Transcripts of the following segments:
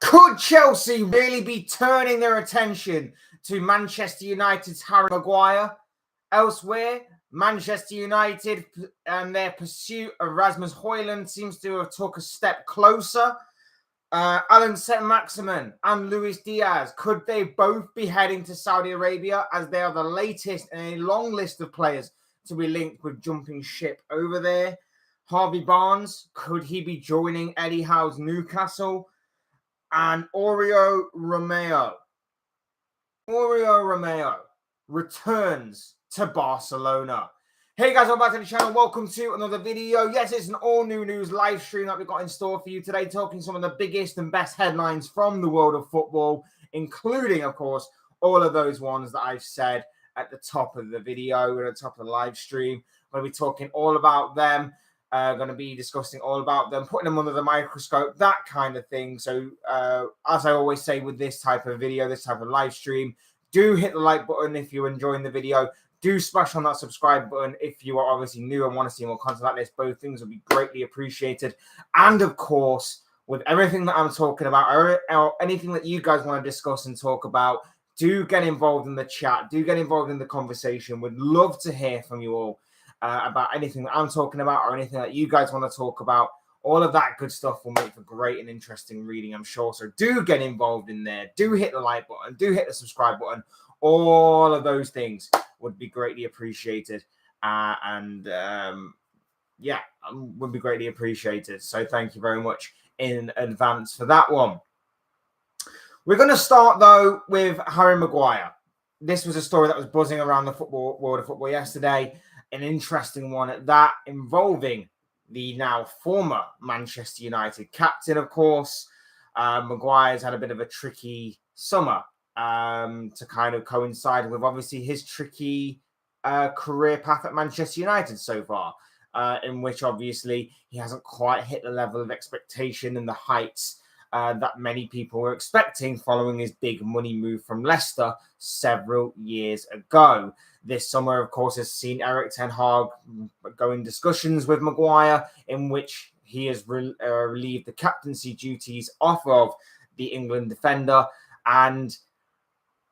Could Chelsea really be turning their attention to Manchester United's Harry Maguire? Elsewhere, Manchester United and their pursuit of Rasmus Højlund seems to have took a step closer. Allan Maximin and Luis Diaz, could they both be heading to Saudi Arabia, as they are the latest in a long list of players to be linked with jumping ship over there? Harvey Barnes, could he be joining Eddie Howe's Newcastle? And Oriol Romeu returns to Barcelona. Hey guys, welcome back to the channel. Welcome to another video. Yes, it's an all-new news live stream that we've got in store for you today, talking some of the biggest and best headlines from the world of football, including, of course, all of those ones that I've said at the top of the video and at the top of the live stream. I'm going to be talking all about them. Going to be discussing all about them, putting them under the microscope, that kind of thing. So, as I always say with this type of video, this type of live stream, do hit the like button if you're enjoying the video. Do smash on that subscribe button if you are obviously new and want to see more content like this. Both things will be greatly appreciated. And, of course, with everything that I'm talking about, or anything that you guys want to discuss and talk about, do get involved in the chat. Do get involved in the conversation. Would love to hear from you all. About anything that I'm talking about or anything that you guys want to talk about. All of that good stuff will make for great and interesting reading, I'm sure. So do get involved in there. Do hit the like button. Do hit the subscribe button. All of those things would be greatly appreciated. Would be greatly appreciated. So thank you very much in advance for that one. We're going to start, though, with Harry Maguire. This was a story that was buzzing around the world of football yesterday. An interesting one at that, involving the now former Manchester United captain, of course. Maguire's had a bit of a tricky summer to kind of coincide with, obviously, his tricky career path at Manchester United so far, in which, obviously, he hasn't quite hit the level of expectation and the heights that many people were expecting following his big money move from Leicester several years ago. This summer, of course, has seen Erik ten Hag go in discussions with Maguire, in which he has relieved the captaincy duties off of the England defender, and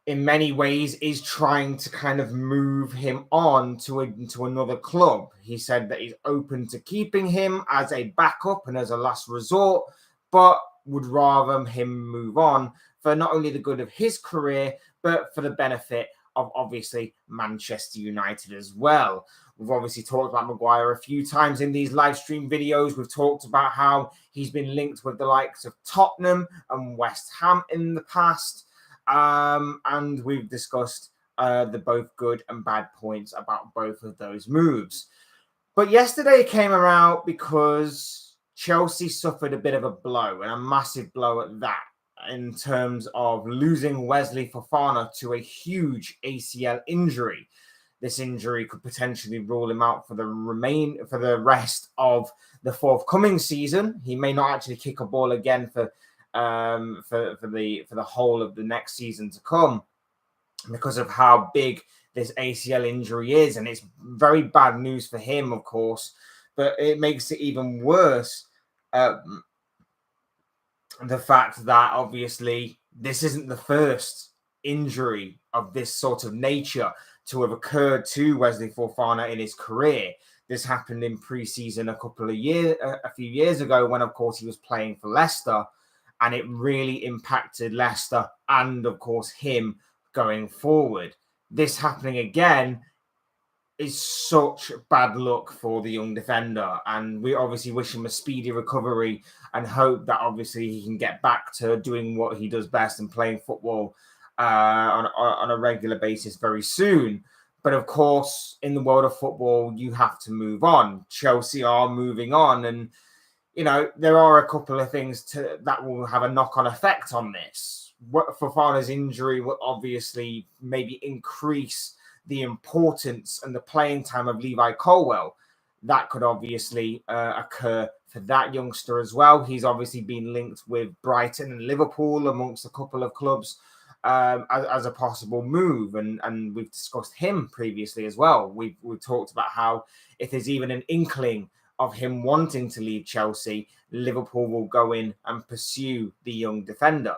in many ways is trying to kind of move him on to another club. He said that he's open to keeping him as a backup and as a last resort, but would rather him move on for not only the good of his career, but for the benefit of, obviously, Manchester United as well. We've obviously talked about Maguire a few times in these live stream videos. We've talked about how he's been linked with the likes of Tottenham and West Ham in the past. And we've discussed the both good and bad points about both of those moves. But yesterday came around because Chelsea suffered a bit of a blow, and a massive blow at that, in terms of losing Wesley Fofana to a huge ACL injury. This injury could potentially rule him out for the rest of the forthcoming season. He may not actually kick a ball again for the whole of the next season to come, because of how big this ACL injury is, and it's very bad news for him, of course. But it makes it even worse. The fact that, obviously, this isn't the first injury of this sort of nature to have occurred to Wesley Fofana in his career. This happened in pre-season a few years ago, when, of course, he was playing for Leicester, and it really impacted Leicester and, of course, him going forward. This happening again is such bad luck for the young defender, and we obviously wish him a speedy recovery and hope that, obviously, he can get back to doing what he does best and playing football on a regular basis very soon. But, of course, in the world of football, you have to move on. Chelsea are moving on, and, you know, there are a couple of things that will have a knock-on effect on this. Fofana's injury will obviously maybe increase the importance and the playing time of Levi Colwill. That could obviously occur for that youngster as well. He's obviously been linked with Brighton and Liverpool, amongst a couple of clubs, as a possible move. And we've discussed him previously as well. We've talked about how if there's even an inkling of him wanting to leave Chelsea, Liverpool will go in and pursue the young defender.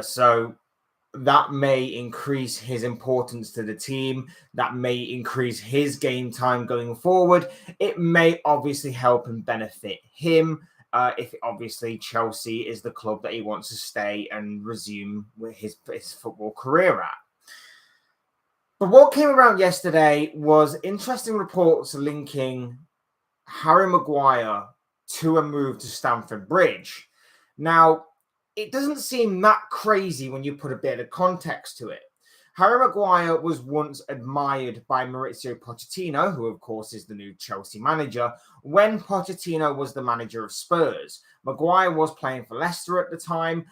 So that may increase his importance to the team. That may increase his game time going forward. It may obviously help and benefit him if obviously Chelsea is the club that he wants to stay and resume with his football career at. But what came around yesterday was interesting reports linking Harry Maguire to a move to Stamford Bridge. Now, it doesn't seem that crazy when you put a bit of context to it. Harry Maguire was once admired by Mauricio Pochettino, who of course is the new Chelsea manager, when Pochettino was the manager of Spurs. Maguire was playing for Leicester at the time.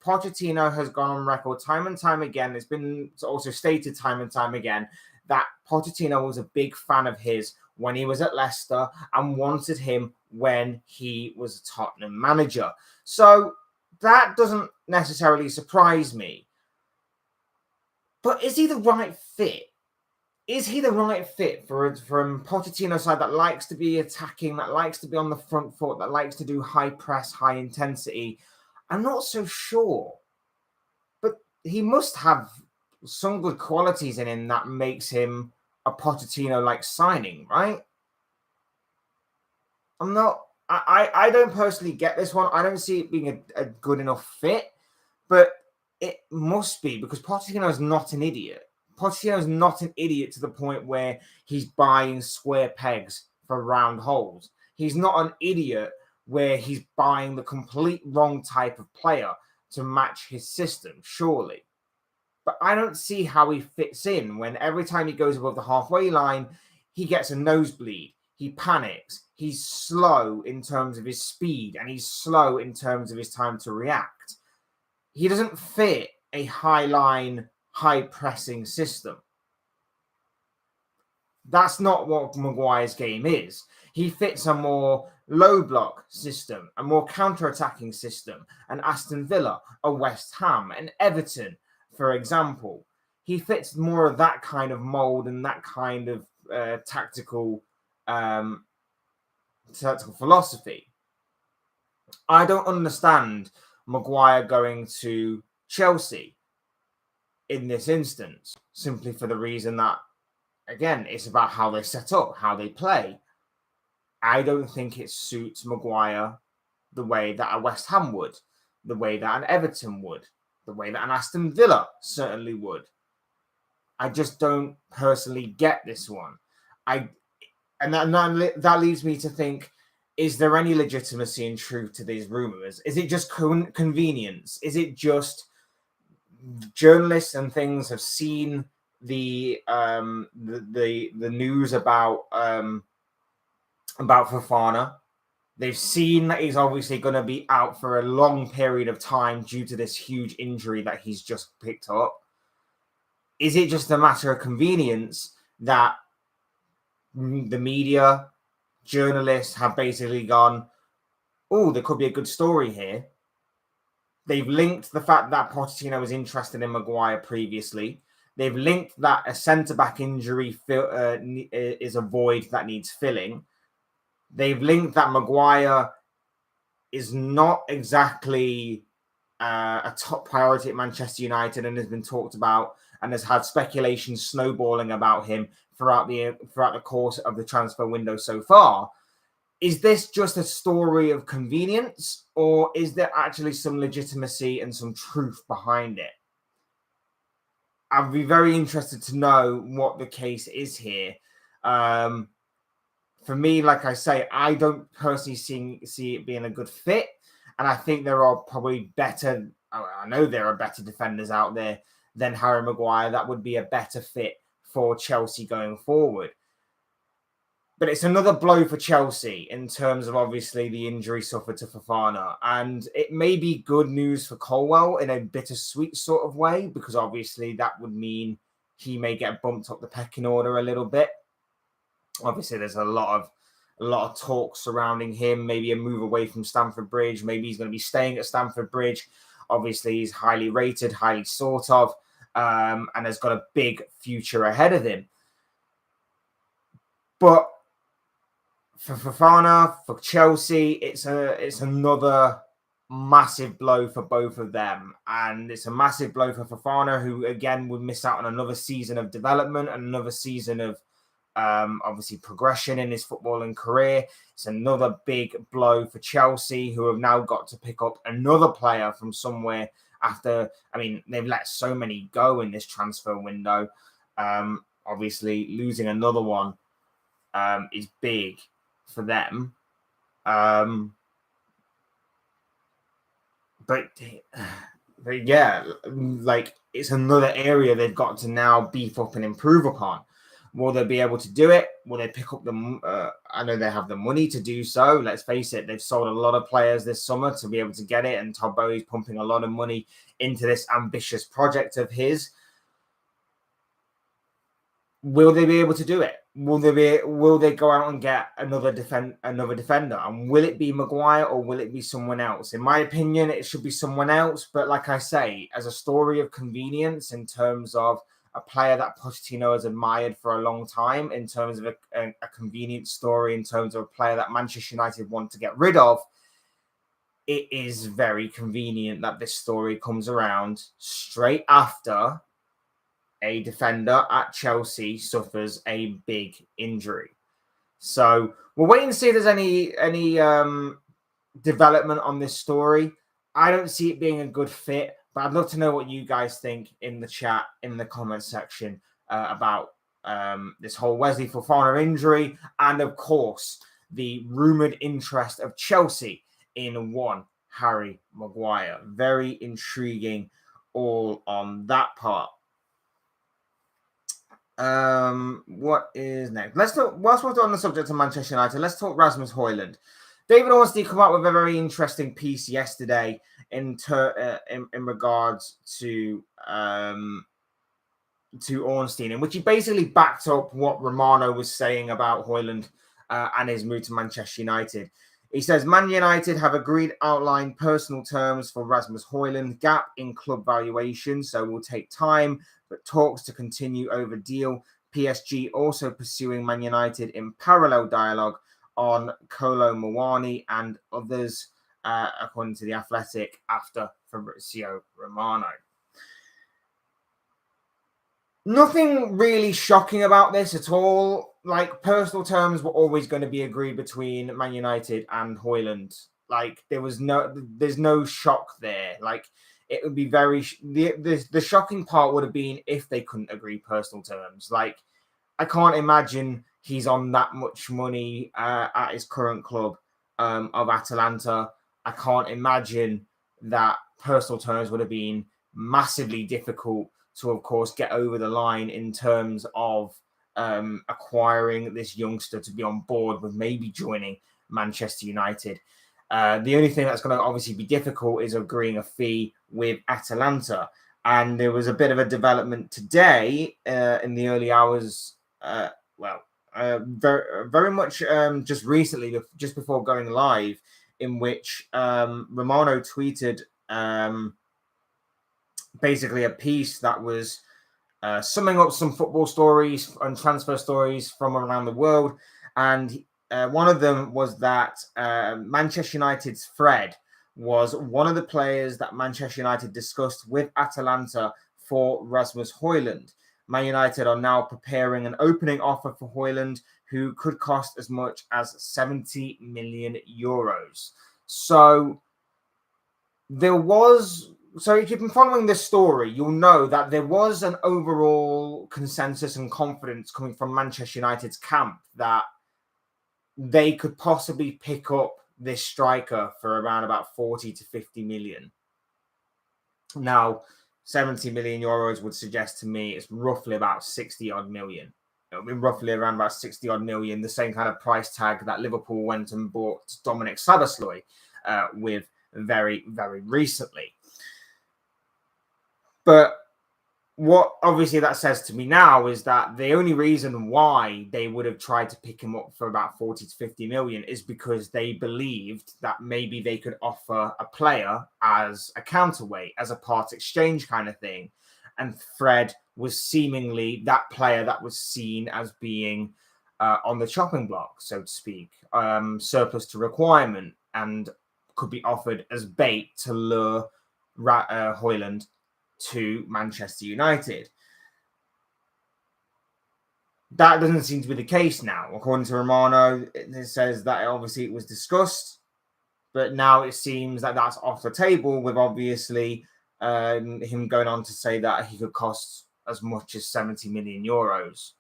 Pochettino has gone on record time and time again. It's been also stated time and time again that Pochettino was a big fan of his when he was at Leicester and wanted him when he was a Tottenham manager. So that doesn't necessarily surprise me. But is he the right fit? Is he the right fit from Pochettino's side that likes to be attacking, that likes to be on the front foot, that likes to do high press, high intensity? I'm not so sure. But he must have some good qualities in him that makes him a Pochettino-like signing, right? I don't personally get this one. I don't see it being a good enough fit, but it must be because Pochettino is not an idiot. Pochettino is not an idiot to the point where he's buying square pegs for round holes. He's not an idiot where he's buying the complete wrong type of player to match his system, surely. But I don't see how he fits in when every time he goes above the halfway line, he gets a nosebleed. He panics. He's slow in terms of his speed and he's slow in terms of his time to react. He doesn't fit a high line, high pressing system. That's not what Maguire's game is. He fits a more low block system, a more counter-attacking system, an Aston Villa, a West Ham, an Everton, for example. He fits more of that kind of mold and that kind of tactical philosophy. I don't understand Maguire going to Chelsea in this instance, simply for the reason that, again, it's about how they set up, how they play. I don't think it suits Maguire the way that a West Ham would, the way that an Everton would, the way that an Aston Villa certainly would. I just don't personally get this one. That leads me to think, is there any legitimacy and truth to these rumors? Is it just convenience? Is it just journalists and things have seen the news about Fofana? They've seen that he's obviously going to be out for a long period of time due to this huge injury that he's just picked up. Is it just a matter of convenience that the media, journalists have basically gone, oh, there could be a good story here? They've linked the fact that Pochettino was interested in Maguire previously. They've linked that a centre-back injury is a void that needs filling. They've linked that Maguire is not exactly a top priority at Manchester United and has been talked about and has had speculation snowballing about him throughout the course of the transfer window so far. Is this just a story of convenience, or is there actually some legitimacy and some truth behind it? I'd be very interested to know what the case is here. For me, like I say, I don't personally see it being a good fit. And I think there are probably better, I know there are better defenders out there than Harry Maguire that would be a better fit for Chelsea going forward. But it's another blow for Chelsea in terms of obviously the injury suffered to Fofana. And it may be good news for Colwill in a bittersweet sort of way, because obviously that would mean he may get bumped up the pecking order a little bit. Obviously, there's a lot of talk surrounding him, maybe a move away from Stamford Bridge. Maybe he's going to be staying at Stamford Bridge. Obviously, he's highly rated, highly sought of, and has got a big future ahead of him. But for Fofana, for Chelsea, it's another massive blow for both of them. And it's a massive blow for Fofana, who again would miss out on another season of development and another season of obviously progression in his footballing career. It's another big blow for Chelsea, who have now got to pick up another player from somewhere after, I mean, they've let so many go in this transfer window. Obviously, losing another one is big for them. But yeah, like it's another area they've got to now beef up and improve upon. Will they be able to do it? Will they pick up the? I know they have the money to do so. Let's face it, they've sold a lot of players this summer to be able to get it, and Todd Bowley's pumping a lot of money into this ambitious project of his. Will they be able to do it? Will they go out and get another defender? And will it be Maguire or will it be someone else? In my opinion, it should be someone else. But like I say, as a story of convenience in terms of a player that Pochettino has admired for a long time, in terms of a convenient story, in terms of a player that Manchester United want to get rid of, it is very convenient that this story comes around straight after a defender at Chelsea suffers a big injury. So we'll wait and see if there's any development on this story. I don't see it being a good fit, but I'd love to know what you guys think in the chat, in the comment section about this whole Wesley Fofana injury, and of course the rumored interest of Chelsea in one Harry Maguire. Very intriguing, all on that part. What is next? Let's talk. Whilst we're on the subject of Manchester United, let's talk Rasmus Højlund. David Ornstein come up with a very interesting piece yesterday in regards to Ornstein, in which he basically backed up what Romano was saying about Højlund and his move to Manchester United. He says, Man United have agreed outlined personal terms for Rasmus Højlund, gap in club valuation, so will take time, but talks to continue over deal. PSG also pursuing Man United in parallel dialogue on Kolo Muani and others, according to The Athletic, after Fabrizio Romano. Nothing really shocking about this at all. Like, personal terms were always going to be agreed between Man United and Højlund. Like, there's no shock there. Like, it would be the shocking part would have been if they couldn't agree personal terms. Like, I can't imagine he's on that much money at his current club of Atalanta. I can't imagine that personal terms would have been massively difficult to, of course, get over the line in terms of acquiring this youngster to be on board with maybe joining Manchester United. The only thing that's going to obviously be difficult is agreeing a fee with Atalanta. And there was a bit of a development today in the early hours, very much just recently, just before going live, in which Romano tweeted basically a piece that was summing up some football stories and transfer stories from around the world. And one of them was that Manchester United's Fred was one of the players that Manchester United discussed with Atalanta for Rasmus Højlund. Man United are now preparing an opening offer for Højlund, who could cost as much as 70 million euros. So if you've been following this story, you'll know that there was an overall consensus and confidence coming from Manchester United's camp that they could possibly pick up this striker for around about 40 to 50 million. Now, 70 million euros would suggest to me it's roughly about 60 odd million. It'll be roughly around about 60 odd million, the same kind of price tag that Liverpool went and bought Dominic Szoboszlai with very, very recently. But what obviously that says to me now is that the only reason why they would have tried to pick him up for about 40 to 50 million is because they believed that maybe they could offer a player as a counterweight, as a part exchange kind of thing. And Fred was seemingly that player that was seen as being on the chopping block, so to speak, surplus to requirement, and could be offered as bait to lure Højlund to Manchester United. That doesn't seem to be the case now. According to Romano, it says that obviously it was discussed, but now it seems that that's off the table, with obviously him going on to say that he could cost as much as 70 million euros.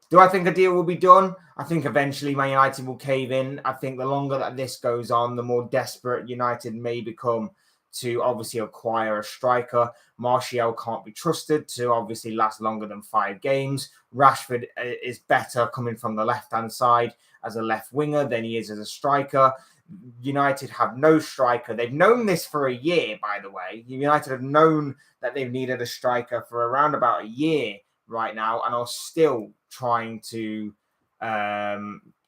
Do I think a deal will be done? I think eventually Man United will cave in. I think the longer that this goes on, the more desperate United may become to obviously acquire a striker. Martial can't be trusted to obviously last longer than 5 games. Rashford is better coming from the left-hand side as a left winger than he is as a striker. United have no striker. They've known this for a year, by the way. United have known that they've needed a striker for around about a year right now, and are still trying to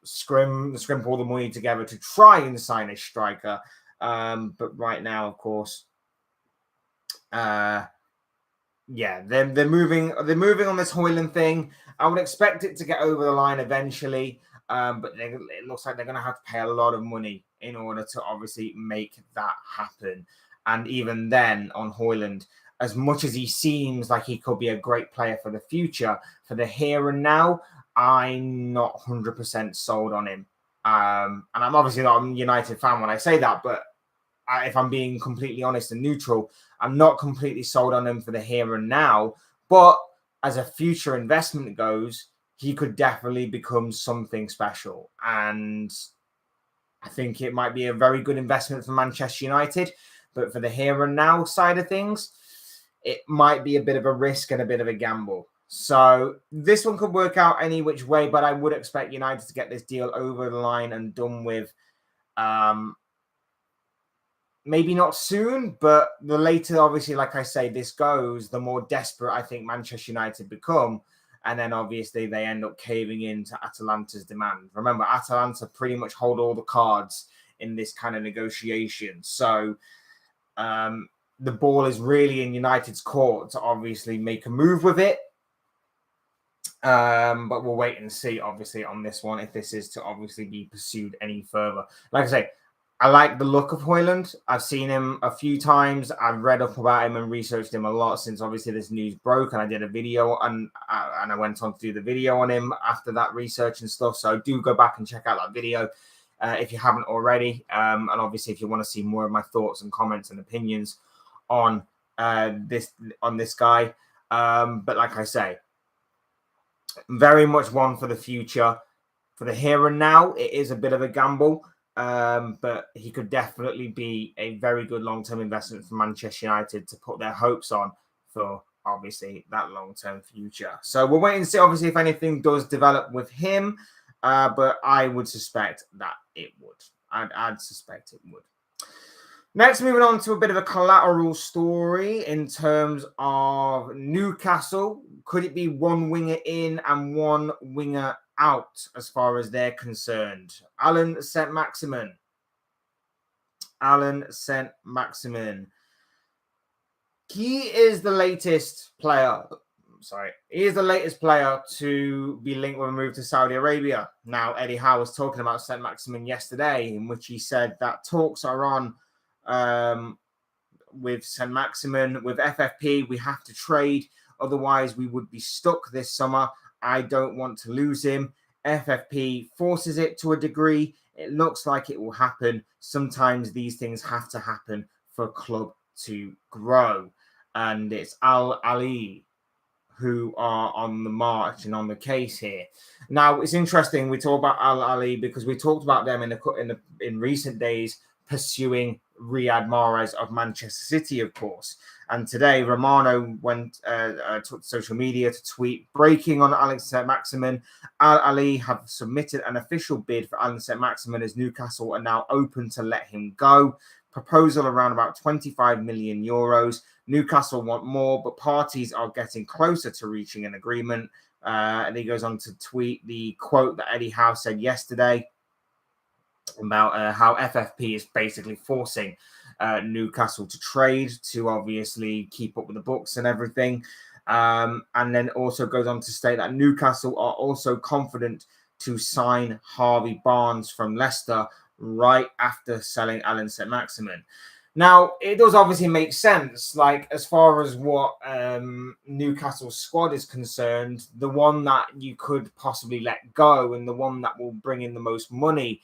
scrimp all the money together to try and sign a striker. But right now, of course, they're moving on this Højlund thing. I would expect it to get over the line eventually, but it looks like they're going to have to pay a lot of money in order to obviously make that happen. And even then, on Højlund, as much as he seems like he could be a great player for the future, for the here and now, I'm not 100% sold on him. And I'm obviously not a United fan when I say that, but if I'm being completely honest and neutral, I'm not completely sold on him for the here and now. But as a future investment goes, he could definitely become something special. And I think it might be a very good investment for Manchester United. But for the here and now side of things, it might be a bit of a risk and a bit of a gamble. So this one could work out any which way, but I would expect United to get this deal over the line and done with. Maybe not soon, but the later, obviously, like I say, this goes, the more desperate I think Manchester United become. And then obviously they end up caving into Atalanta's demand. Remember, Atalanta pretty much hold all the cards in this kind of negotiation. So the ball is really in United's court to obviously make a move with it. But we'll wait and see, obviously, on this one, if this is to obviously be pursued any further. Like I say, I like the look of Højlund. I've seen him a few times. I've read up about him and researched him a lot since obviously this news broke, and I did a video and I went on to do the video on him after that research and stuff. So do go back and check out that video if you haven't already. And obviously, if you want to see more of my thoughts and comments and opinions on this guy. But like I say, very much one for the future. For the here and now, it is a bit of a gamble. But he could definitely be a very good long-term investment for Manchester United to put their hopes on for obviously that long-term future. So we'll wait and see, obviously, if anything does develop with him. But I would suspect that it would. I'd suspect it would. Next, moving on to a bit of a collateral story in terms of Newcastle. Could it be one winger in and one winger out as far as they're concerned? Allan Maximin. He is the latest player. He is the latest player to be linked with a move to Saudi Arabia. Now, Eddie Howe was talking about Maximin yesterday, in which he said that talks are on with Maximin. With FFP, we have to trade. Otherwise, we would be stuck this summer. I don't want to lose him. FFP forces it to a degree. It looks like it will happen. Sometimes these things have to happen for a club to grow. And it's Al-Ali who are on the march and on the case here. Now, it's interesting we talk about Al-Ali because we talked about them in recent days pursuing Riyad Mahrez of Manchester City, of course. And today, Romano took social media to tweet, breaking on Allan Maximin. Al-Ali have submitted an official bid for Allan Maximin as Newcastle are now open to let him go. Proposal around about 25 million euros. Newcastle want more, but parties are getting closer to reaching an agreement. And he goes on to tweet the quote that Eddie Howe said yesterday about how FFP is basically forcing Newcastle to trade to obviously keep up with the books and everything. And then also goes on to state that Newcastle are also confident to sign Harvey Barnes from Leicester right after selling Allan Maximin. Now, it does obviously make sense, like, as far as what Newcastle's squad is concerned, the one that you could possibly let go and the one that will bring in the most money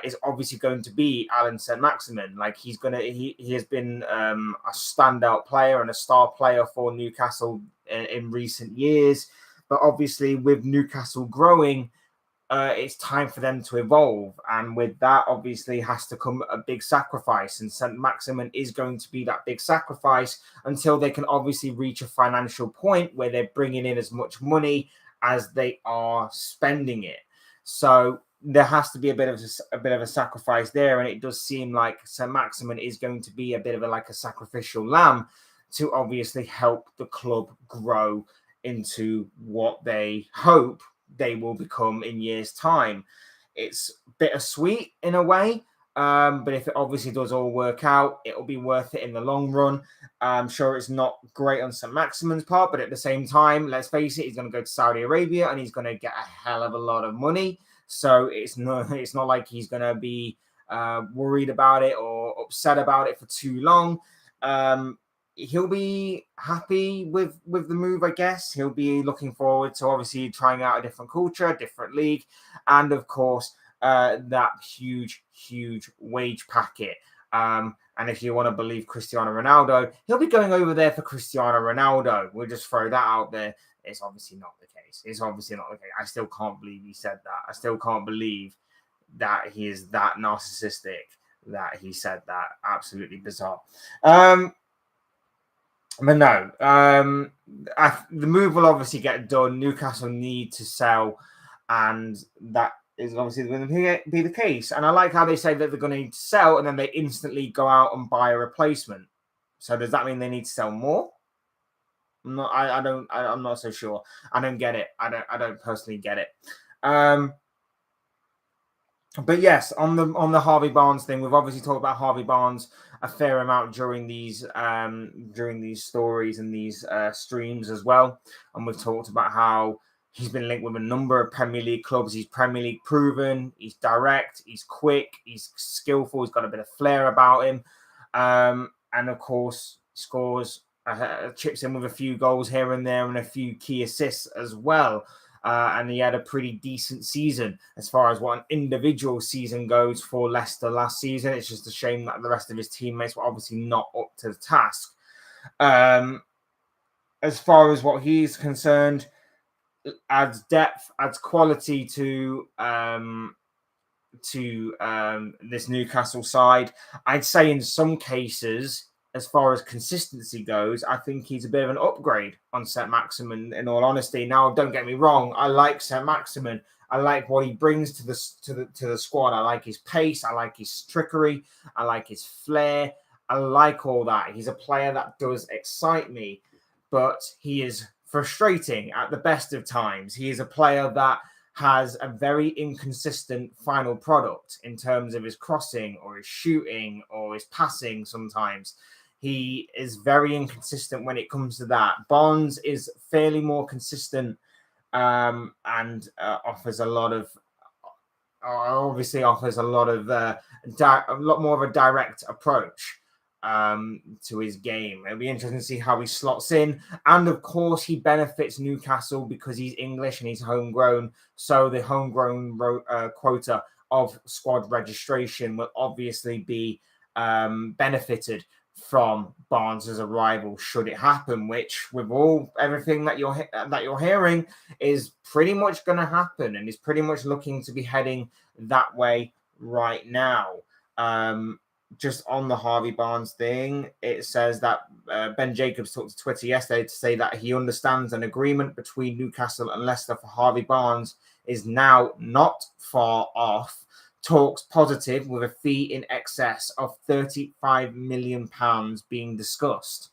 is obviously going to be Allan Maximin. Like, he has been a standout player and a star player for Newcastle in recent years. But obviously, with Newcastle growing, it's time for them to evolve. And with that, obviously, has to come a big sacrifice. And St. Maximin is going to be that big sacrifice until they can obviously reach a financial point where they're bringing in as much money as they are spending it. So there has to be a bit of a sacrifice there. And it does seem like St. Maximin is going to be a bit of a sacrificial lamb to obviously help the club grow into what they hope they will become in years' time. It's bittersweet in a way, but if it obviously does all work out, it'll be worth it in the long run. I'm sure it's not great on St. Maximin's part, but at the same time, let's face it, he's going to go to Saudi Arabia and he's going to get a hell of a lot of money. So it's not like he's going to be worried about it or upset about it for too long. He'll be happy with the move, I guess. He'll be looking forward to obviously trying out a different culture, a different league, and of course, that huge wage packet. And if you want to believe Cristiano Ronaldo, he'll be going over there for Cristiano Ronaldo. We'll just throw that out there. It's obviously not the case. It's obviously not the case. I still can't believe he said that. I still can't believe that he is that narcissistic that he said that. Absolutely bizarre. But no, the move will obviously get done. Newcastle need to sell, and that is obviously going to be the case. And I like how they say that they're going to need to sell, and then they instantly go out and buy a replacement. So does that mean they need to sell more? I'm not so sure. I don't get it. I don't personally get it. But yes, on the Harvey Barnes thing, we've obviously talked about Harvey Barnes a fair amount during these stories and these streams as well, and we've talked about how he's been linked with a number of Premier League clubs. He's Premier League proven. He's direct. He's quick. He's skillful. He's got a bit of flair about him, and of course scores, chips in with a few goals here and there and a few key assists as well. And he had a pretty decent season as far as what an individual season goes for Leicester last season. It's just a shame that the rest of his teammates were obviously not up to the task. As far as what he's concerned, adds depth, adds quality to this Newcastle side. I'd say in some cases, as far as consistency goes, I think he's a bit of an upgrade on St. Maximin, in all honesty. Now, don't get me wrong, I like St. Maximin. I like what he brings to the squad. I like his pace. I like his trickery. I like his flair. I like all that. He's a player that does excite me, but he is frustrating at the best of times. He is a player that has a very inconsistent final product in terms of his crossing or his shooting or his passing sometimes. He is very inconsistent when it comes to that. Barnes is fairly more consistent and offers a lot more of a direct approach to his game. It'll be interesting to see how he slots in. And of course, he benefits Newcastle because he's English and he's homegrown. So the homegrown quota of squad registration will obviously be benefited from Barnes' arrival should it happen, which with everything that you're hearing is pretty much going to happen and is pretty much looking to be heading that way right now. Just on the Harvey Barnes thing, it says that Ben Jacobs talked to Twitter yesterday to say that he understands an agreement between Newcastle and Leicester for Harvey Barnes is now not far off. Talks positive, with a fee in excess of £35 million being discussed.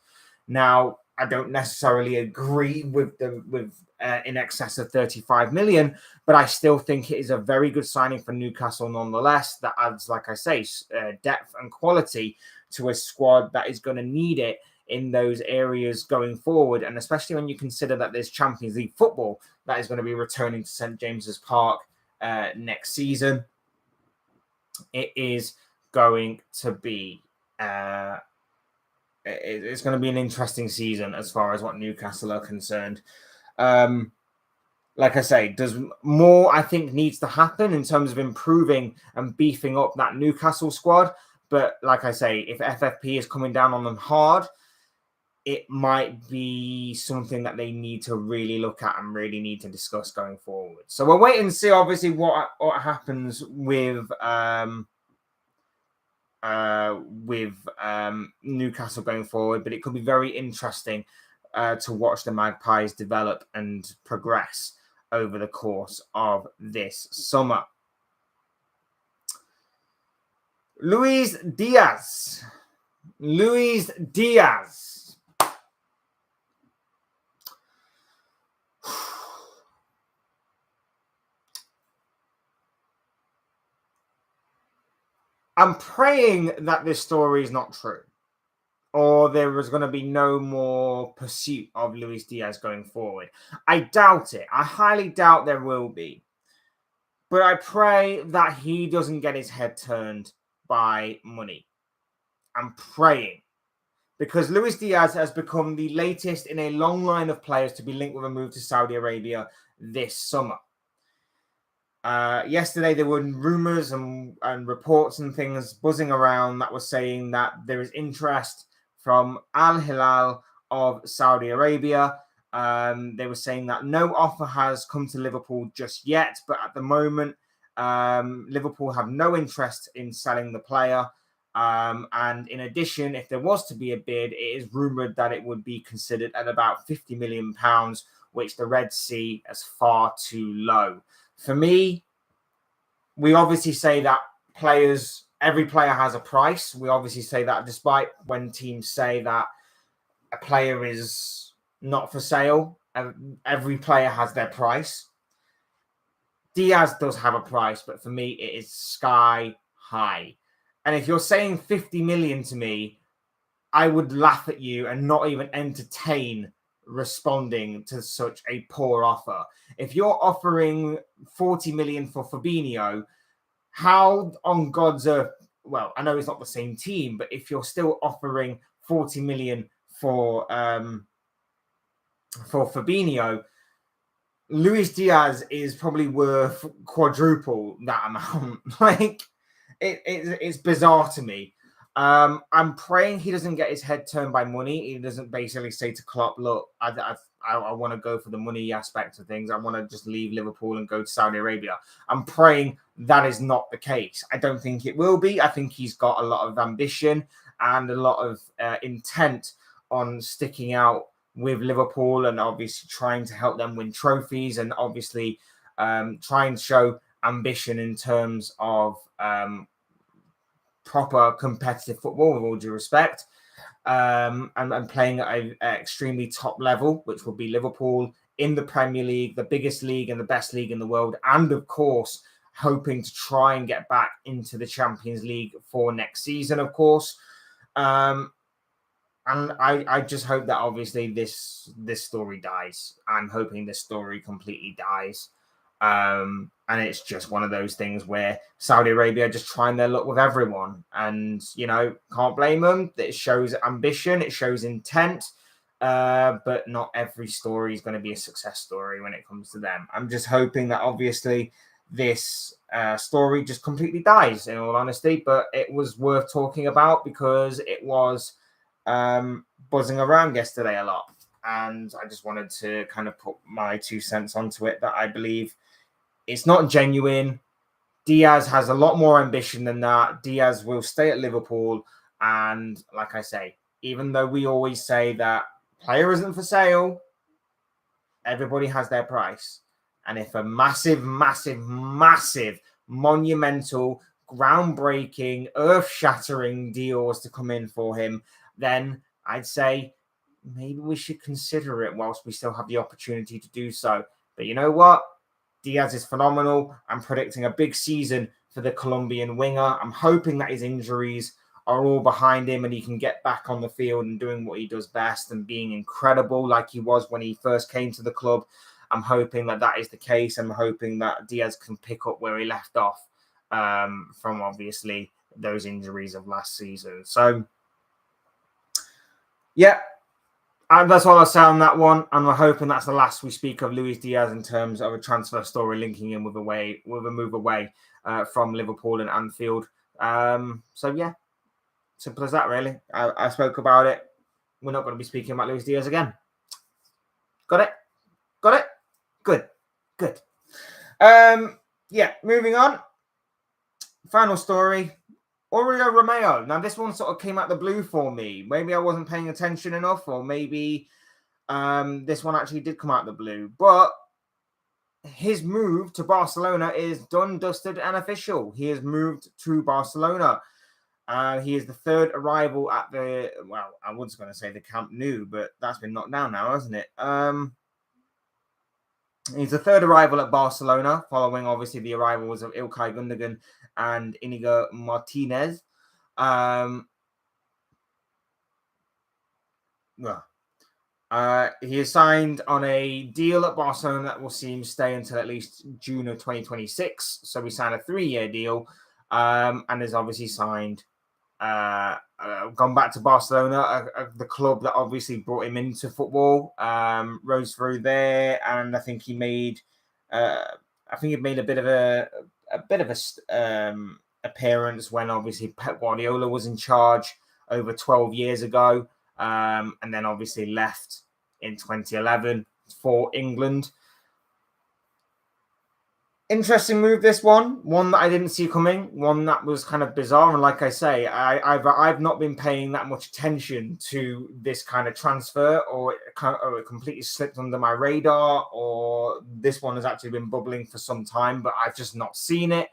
Now, I don't necessarily agree with in excess of 35 million, but I still think it is a very good signing for Newcastle nonetheless. That adds, like I say, depth and quality to a squad that is going to need it in those areas going forward. And especially when you consider that there's Champions League football that is going to be returning to St. James's Park next season. It is going to be it's going to be an interesting season as far as what Newcastle are concerned. Like I say, does more, I think, needs to happen in terms of improving and beefing up that Newcastle squad. But like I say, if FFP is coming down on them hard, it might be something that they need to really look at and really need to discuss going forward. So we'll wait and see, obviously, what happens with Newcastle going forward. But it could be very interesting to watch the Magpies develop and progress over the course of this summer. Luis Diaz. I'm praying that this story is not true, or there is going to be no more pursuit of Luis Diaz going forward. I doubt it. I highly doubt there will be. But I pray that he doesn't get his head turned by money. I'm praying. Because Luis Diaz has become the latest in a long line of players to be linked with a move to Saudi Arabia this summer. Yesterday, there were rumors and reports and things buzzing around that were saying that there is interest from Al Hilal of Saudi Arabia. They were saying that no offer has come to Liverpool just yet, but at the moment, Liverpool have no interest in selling the player. And in addition, if there was to be a bid, it is rumored that it would be considered at about £50 million, which the Reds see as far too low. For me, we obviously say that every player has a price. We obviously say that despite when teams say that a player is not for sale, every player has their price. Diaz does have a price, but for me, it is sky high. And if you're saying 50 million to me, I would laugh at you and not even entertain responding to such a poor offer. If you're offering 40 million for Fabinho, how on God's earth, well, I know it's not the same team, but if you're still offering 40 million for Fabinho, Luis Diaz is probably worth quadruple that amount. Like, it's bizarre to me. I'm praying he doesn't get his head turned by money. He doesn't basically say to Klopp, look, I want to go for the money aspect of things. I want to just leave Liverpool and go to Saudi Arabia. I'm praying that is not the case. I don't think it will be. I think he's got a lot of ambition and a lot of intent on sticking out with Liverpool and obviously trying to help them win trophies and obviously try and show ambition in terms of proper competitive football, with all due respect, and playing at an extremely top level, which will be Liverpool in the Premier League, the biggest league and the best league in the world, and of course hoping to try and get back into the Champions League for next season, of course. And I just hope that obviously this story dies. I'm hoping this story completely dies. And it's just one of those things where Saudi Arabia are just trying their luck with everyone. And, can't blame them. It shows ambition. It shows intent. But not every story is going to be a success story when it comes to them. I'm just hoping that obviously this story just completely dies, in all honesty. But it was worth talking about because it was buzzing around yesterday a lot. And I just wanted to kind of put my 2 cents onto it, that I believe it's not genuine. Diaz has a lot more ambition than that. Diaz will stay at Liverpool. And like I say, even though we always say that player isn't for sale, everybody has their price. And if a massive, monumental, groundbreaking, earth-shattering deal was to come in for him, then I'd say maybe we should consider it whilst we still have the opportunity to do so. But you know what? Diaz is phenomenal. I'm predicting a big season for the Colombian winger. I'm hoping that his injuries are all behind him and he can get back on the field and doing what he does best and being incredible like he was when he first came to the club, I'm hoping that that is the case. I'm hoping that Diaz can pick up where he left off from obviously those injuries of last season. So, yeah, that's all I'll say on that one. And we're hoping that's the last we speak of Luis Diaz in terms of a transfer story linking him with a move away from Liverpool and Anfield. So, yeah, simple as that, really. I spoke about it. We're not going to be speaking about Luis Diaz again. Got it? Got it? Good. Good. Yeah, moving on. Final story. Oriol Romeo. Now, this one sort of came out the blue for me. Maybe I wasn't paying attention enough, or maybe this one actually did come out the blue. But his move to Barcelona is done, dusted, and official. He has moved to Barcelona. He is the third arrival at the, well, I was going to say the Camp Nou, but that's been knocked down now, hasn't it? He's the third arrival at Barcelona, following obviously the arrivals of Ilkay Gundogan and Inigo Martinez. He is signed on a deal at Barcelona that will see him stay until at least June of 2026. So we signed a 3-year deal and has obviously signed, gone back to Barcelona, the club that obviously brought him into football, rose through there. And I think he made, a bit of a appearance when obviously Pep Guardiola was in charge over 12 years ago. And then obviously left in 2011 for England. Interesting move, this one that I didn't see coming, one that was kind of bizarre. And like I say, I've not been paying that much attention to this kind of transfer, or it completely slipped under my radar, or this one has actually been bubbling for some time, but I've just not seen it.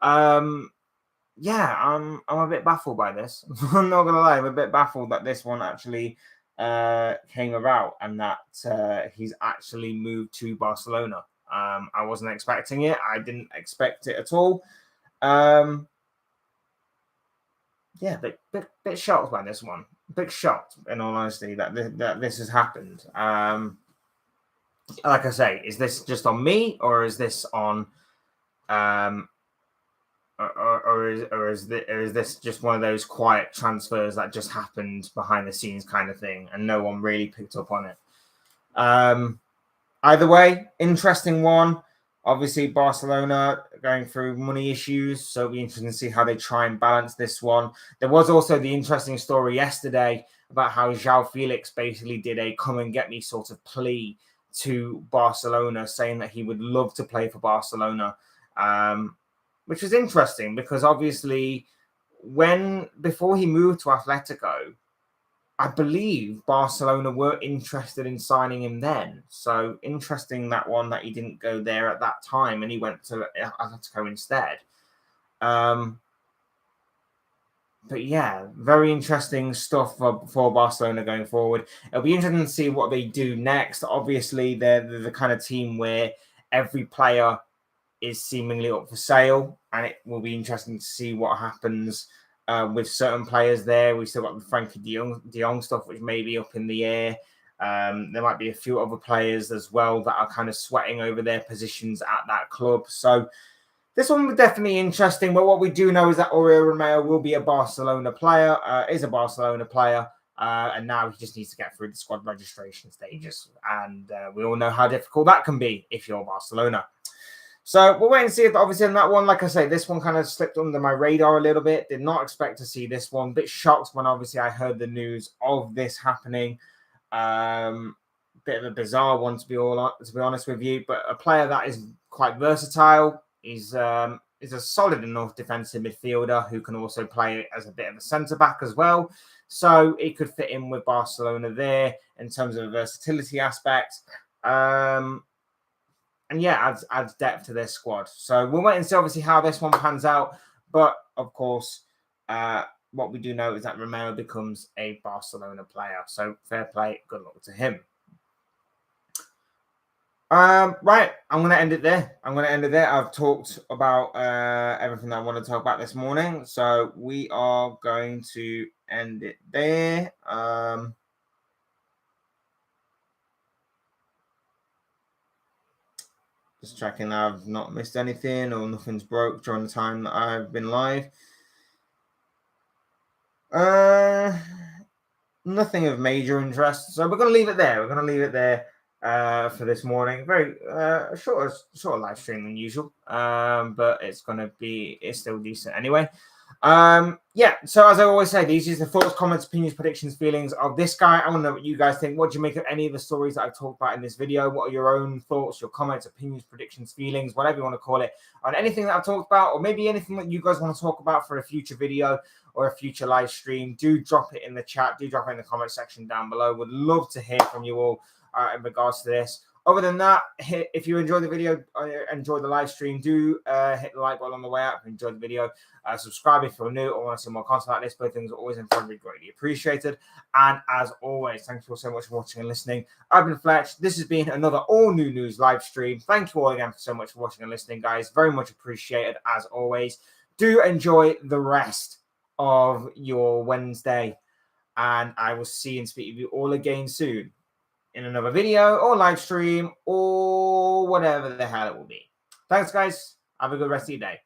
Yeah, I'm a bit baffled by this. I'm not gonna lie, I'm a bit baffled that this one actually came about and that he's actually moved to Barcelona. I wasn't expecting it. I didn't expect it at all. Yeah, bit shocked by this one. Bit shocked, in all honesty, that this has happened. Like I say, is this just on me, or is this on or is this just one of those quiet transfers that just happened behind the scenes kind of thing, and no one really picked up on it? Either way, interesting one. Obviously, Barcelona going through money issues, so it'll be interesting to see how they try and balance this one. There was also the interesting story yesterday about how João Felix basically did a come and get me sort of plea to Barcelona, saying that he would love to play for Barcelona. Which was interesting because obviously before he moved to Atletico, I believe Barcelona were interested in signing him then. So interesting that one, that he didn't go there at that time and he went to Atletico instead. But yeah, very interesting stuff for Barcelona going forward. It'll be interesting to see what they do next. Obviously, they're the kind of team where every player is seemingly up for sale, and it will be interesting to see what happens with certain players there. We've still got the Frankie de Jong stuff, which may be up in the air. There might be a few other players as well that are kind of sweating over their positions at that club. So this one was definitely interesting. But what we do know is that Oriol Romeo will be a Barcelona player, and now he just needs to get through the squad registration stages. And we all know how difficult that can be if you're Barcelona. So we'll wait and see. Obviously, on that one, like I say, this one kind of slipped under my radar a little bit. Did not expect to see this one. Bit shocked when obviously I heard the news of this happening. Bit of a bizarre one to be honest with you. But a player that is quite versatile. Is a solid enough defensive midfielder who can also play as a bit of a centre back as well. So it could fit in with Barcelona there in terms of a versatility aspect. And yeah, adds depth to their squad. So we'll wait and see, obviously, how this one pans out. But, of course, what we do know is that Romeo becomes a Barcelona player. So fair play, good luck to him. Right, I'm gonna end it there. I've talked about everything that I want to talk about this morning, so we are going to end it there. Just checking I've not missed anything or nothing's broke during the time that I've been live. Nothing of major interest, so we're gonna leave it there. For this morning. Very shorter live stream than usual, but it's still decent anyway. Yeah, so as I always say, these are the thoughts, comments, opinions, predictions, feelings of this guy. I want to know what you guys think. What do you make of any of the stories that I've talked about in this video? What are your own thoughts, your comments, opinions, predictions, feelings, whatever you want to call it, on anything that I've talked about, or maybe anything that you guys want to talk about for a future video or a future live stream? Do drop it in the chat. Do drop it in the comment section down below. Would love to hear from you all in regards to this. Other than that, if you enjoyed the video, enjoy the live stream, do hit the like button on the way up. Enjoy the video. Subscribe if you're new or want to see more content like this. Both things are always incredibly greatly appreciated. And as always, thank you all so much for watching and listening. I've been Fletch. This has been another all new news live stream. Thank you all again so much for watching and listening, guys. Very much appreciated as always. Do enjoy the rest of your Wednesday, and I will see and speak with you all again soon in another video or live stream or whatever the hell it will be. Thanks, guys. Have a good rest of your day.